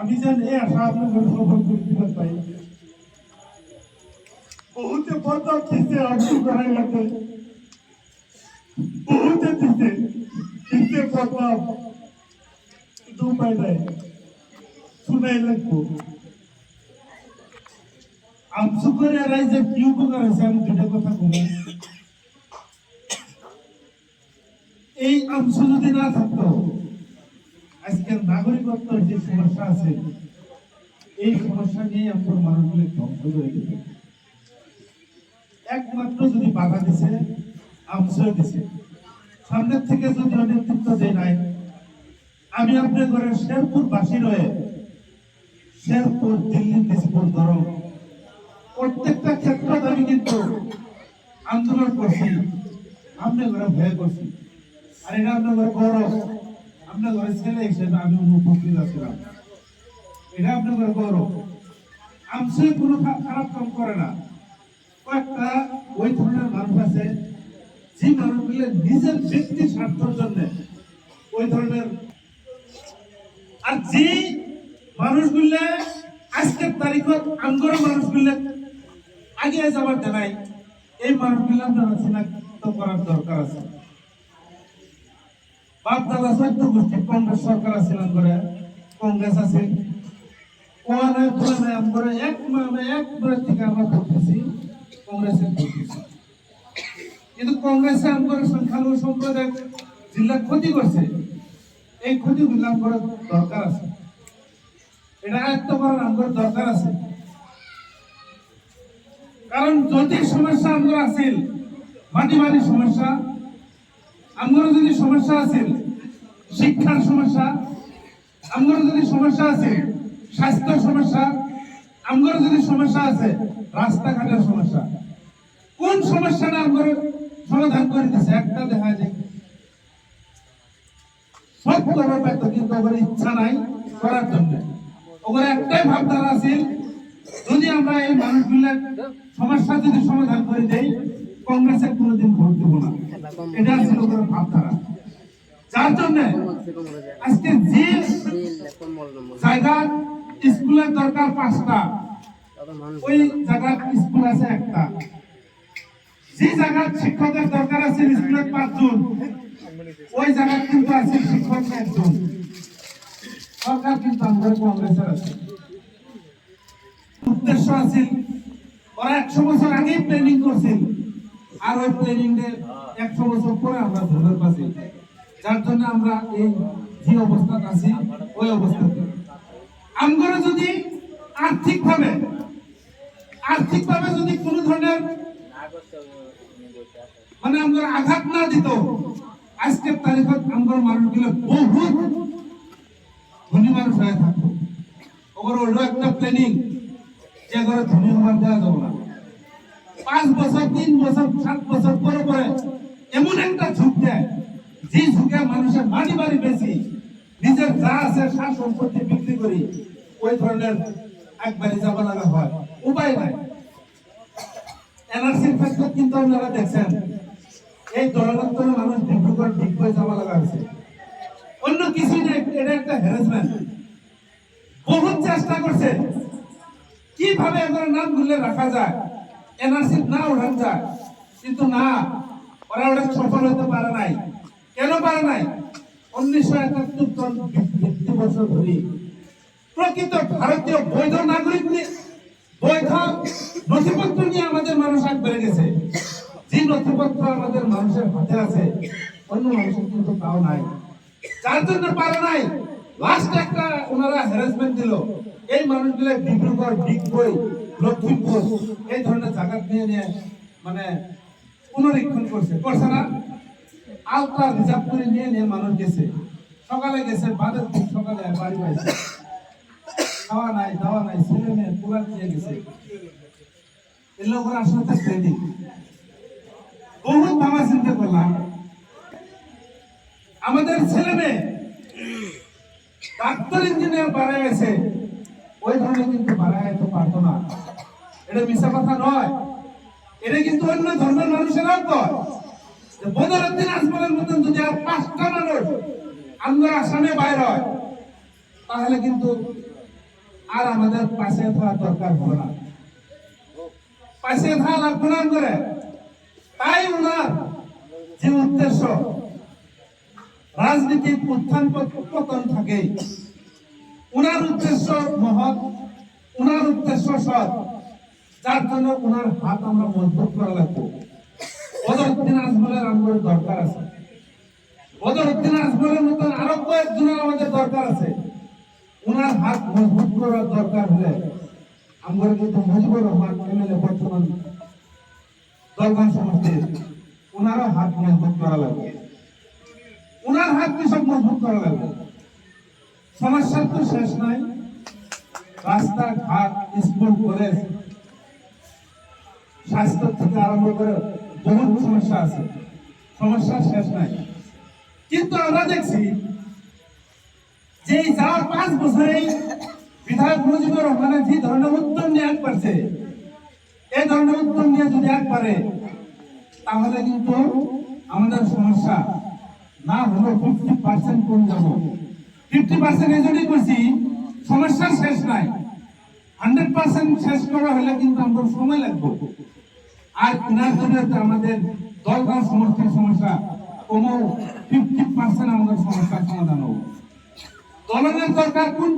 আমি যেন এই আশা আপনাদের সফল করে দিতে পারি। বহুতে পদক দিতে অর্থ করাই লাগে, বহুতে দিতে পদক দু পাই নাই শুনাই লাগবো। আমসু করে রাইজে কি উপকার হয়েছে আমি দুটা কথা বলি। এই আমসু যদি না থাকতো আজকের নাগরিকত্বের যে সমস্যা আছে এই সমস্যা নিয়ে আমাদের মানুষগুলো ধ্বংস করে দিতে। একমাত্র যদি বাধা দিছে আমসু দিছে, সামনের থেকে যদি নেতৃত্ব দেয় নাই। আমি আপনার ঘরে শেরপুর বাসী রয়ে শেরপুর, দিল্লি, দিসপুর, ধরো প্রত্যেকটা ক্ষেত্রে আমি কিন্তু আন্দোলন করছি, আপনার ঘরে ভয় করছি। আর এটা আপনার ঘরে গৌরব, আপনার ঘরে ছেলে হিসেবে আমি উপস্থিত আছিলাম, এটা আপনার ঘরে গৌরব। আমসে কোনো খারাপ কাম করে না। কয়েকটা ওই ধরনের মানুষ আছে যে মানুষগুলো নিজের ব্যক্তি স্বার্থের জন্য ওই ধরনের, আর যে মানুষগুলো আজকের তারিখত আঙ্গর মানুষগুলো আগে যাবার দেয় এই মানুষগুলো আপনারা চিনাক্ত করার দরকার আছে। বাপ দাদা 14 গোষ্ঠী কংগ্রেস সরকার আছে, কংগ্রেস আছে, কিন্তু কংগ্রেসে আমাদের সংখ্যালঘু সম্প্রদায় জিল্লা ক্ষতি করছে। এই ক্ষতিগুলো আমাদের দরকার আছে, এটা আয়ত্ত করার আমাদের দরকার আছে। কারণ যদি সমস্যা আমাদের আছে, মাটি বাড়ির সমস্যা, আমাদের যদি সমস্যা আছে শিক্ষার সমস্যা, আমাদের যদি সমস্যা আছে স্বাস্থ্য সমস্যা, আমাদের যদি সমস্যা আছে রাস্তাঘাটের সমস্যা, কোন সমস্যাটা আমাদের সমাধান করে দিচ্ছে একটা দেখা যায়। সব করার পাইতো কিন্তু ওদের ইচ্ছা নাই করার জন্য। ওদের একটাই ভাবধারা আছে, যদি আমরা এই মানুষগুলোর সমস্যা যদি সমাধান করে দেই কংগ্রেসের কোনোদিন ভোট দেব না, এটা ছিল ওদের ভাবধারা। যার জন্য আজকে যে জায়গা স্কুলের দরকার 5টা, ওই জায়গার স্কুল আছে একটা। যে জায়গার শিক্ষকের দরকার আছে স্কুলের 5 জন, ওই জায়গা কিন্তু আছে শিক্ষক 1 জন। সরকার কিন্তু আমাদের কংগ্রেসের আছে। উদ্দেশ্য আছে ওরা 100 বছর আগেই প্ল্যানিং করছিল, আর ওই প্ল্যানিং এর 100 বছর পরে আমরা ভোটের পাচ্ছি। যার জন্য আমরা এই যে অবস্থা আছি ওই অবস্থাতে আমরা যদি আর্থিকভাবে যদি কোনো ধরনের মানে আমরা আঘাত না দিত আজকের তারিখত আমরা মানুষগুলো বহুত ধনী মানুষ হয়ে থাকতো। ওর হলো একটা প্ল্যানিং যে করে ধনী হওয়ার দেওয়া যাবে না। 5 বছর 3 বছর 7 বছর পরে পরে এমন একটা ঝুঁক দেয় যে ঝুঁকে মানুষের মাটি বাড়ি বেশি, নিজের যা আছে সার সম্পত্তি বিক্রি করি ওই ধরনের একবারে যাওয়া লাগা হয়, উপায় নাই। এনআরসির ক্ষেত্রে কিন্তু আপনারা দেখছেন এই দলগত মানুষ ডিব্রুগড় ডিগবই যাওয়া লাগা হয়েছে, অন্য কিছুই নেই। এটা একটা হ্যারাসমেন্ট। বহুত চেষ্টা করছে কিভাবে এগুলোর নাম ভুলে রাখা যায়, এনআরসি না ওঠানো যায়, কিন্তু না, ওরা ওটা সফল হতে পারে নাই। কেন পারে নাই? 1971 বছর ধরে প্রকৃত ভারতীয় বৈধ নাগরিক বৈধ নথিপত্র নিয়ে আমাদের মানুষ আগ বেড়ে গেছে। যে নথিপত্র আমাদের মানুষের হাতে আছে অন্য মানুষের কিন্তু তাও নাই। যার জন্য পারে নাই, লাস্ট একটা ওনারা হ্যারাসমেন্ট দিল। এই মানুষগুলো ডিব্রুগড় ডিগবই লক্ষ্মীপুর এই ধরনের জায়গা নিয়ে মানে পুনরীক্ষণ করছে না, আলট্রা রিজার্ভ করে নিয়ে মানুষ গেছে। সকালে গেছে, বাদের সকালে বাড়ি পাইছে, খাওয়া নাই দাওয়া নাই, ছেলে মেয়ে পুরা নিয়ে গেছে। এই লোকের আসলে ট্রেনিং বহুত ভাবা চিন্তা করলাম। আমাদের ছেলে মেয়ে ডাক্তার ইঞ্জিনিয়ার বাড়ায় গেছে, ওই ধরনের কিন্তু বাড়ায় তো পারতো না। এটা মিশা কথা নয়, এটা কিন্তু অন্য ধর্মের মানুষেরাও কয়। বদরুদ্দিন আজমলের মতন যদি আর 5টা মানুষ আমরা আসামে বাইর হয় তাহলে কিন্তু আর আমাদের পাশে থাকা দরকার হবে না, পাশে থাকা লাগবে না করে। তাই ওনার যে উদ্দেশ্য রাজনীতির উত্থান পতন থাকে, ওনার উদ্দেশ্য মহৎ, ওনার উদ্দেশ্য সৎ, যার জন্য ওনার হাত আমরা মজবুত করা লাগবে। বদরউদ্দিন আজমলের আমাদের দরকার আছে, বদরউদ্দিন আজমলের মতন আরো কয়েকজনের আমাদের দরকার আছে। ওনার হাত মজবুত করার দরকার হলে আমরা কিন্তু মুজিবুর রহমান এমএলএ বর্তমান দলগান সমষ্টির ওনারও হাত মজবুত করা লাগবে, ওনার হাত কৃষক মজবুত করা লাগবে। সমস্যার তো শেষ নাই, রাস্তাঘাট, স্কুল, কলেজ, স্বাস্থ্য থেকে আরম্ভ করে বহু সমস্যা আছে, সমস্যার শেষ নাই। কিন্তু আমরা দেখছি যে যাওয়ার 5 বছরেই বিধায়ক মুজিবুর রহমানের যে ধরনের উদ্যম নিয়ে পারছে, এই ধরনের উদ্যম নিয়ে যদি পারে তাহলে কিন্তু আমাদের সমস্যা না হলো 50% কম যাবো। 50% এই জন্যই করছি, সমস্যার শেষ নাই, 100% শেষ করা হলে কিন্তু আমাদের সময় লাগবে। আর ওনার জন্য আমাদের দলগাঁও সমষ্টির সমস্যা কোনো 50% আমাদের সমস্যার সমাধান হবে। দলের দরকার কোন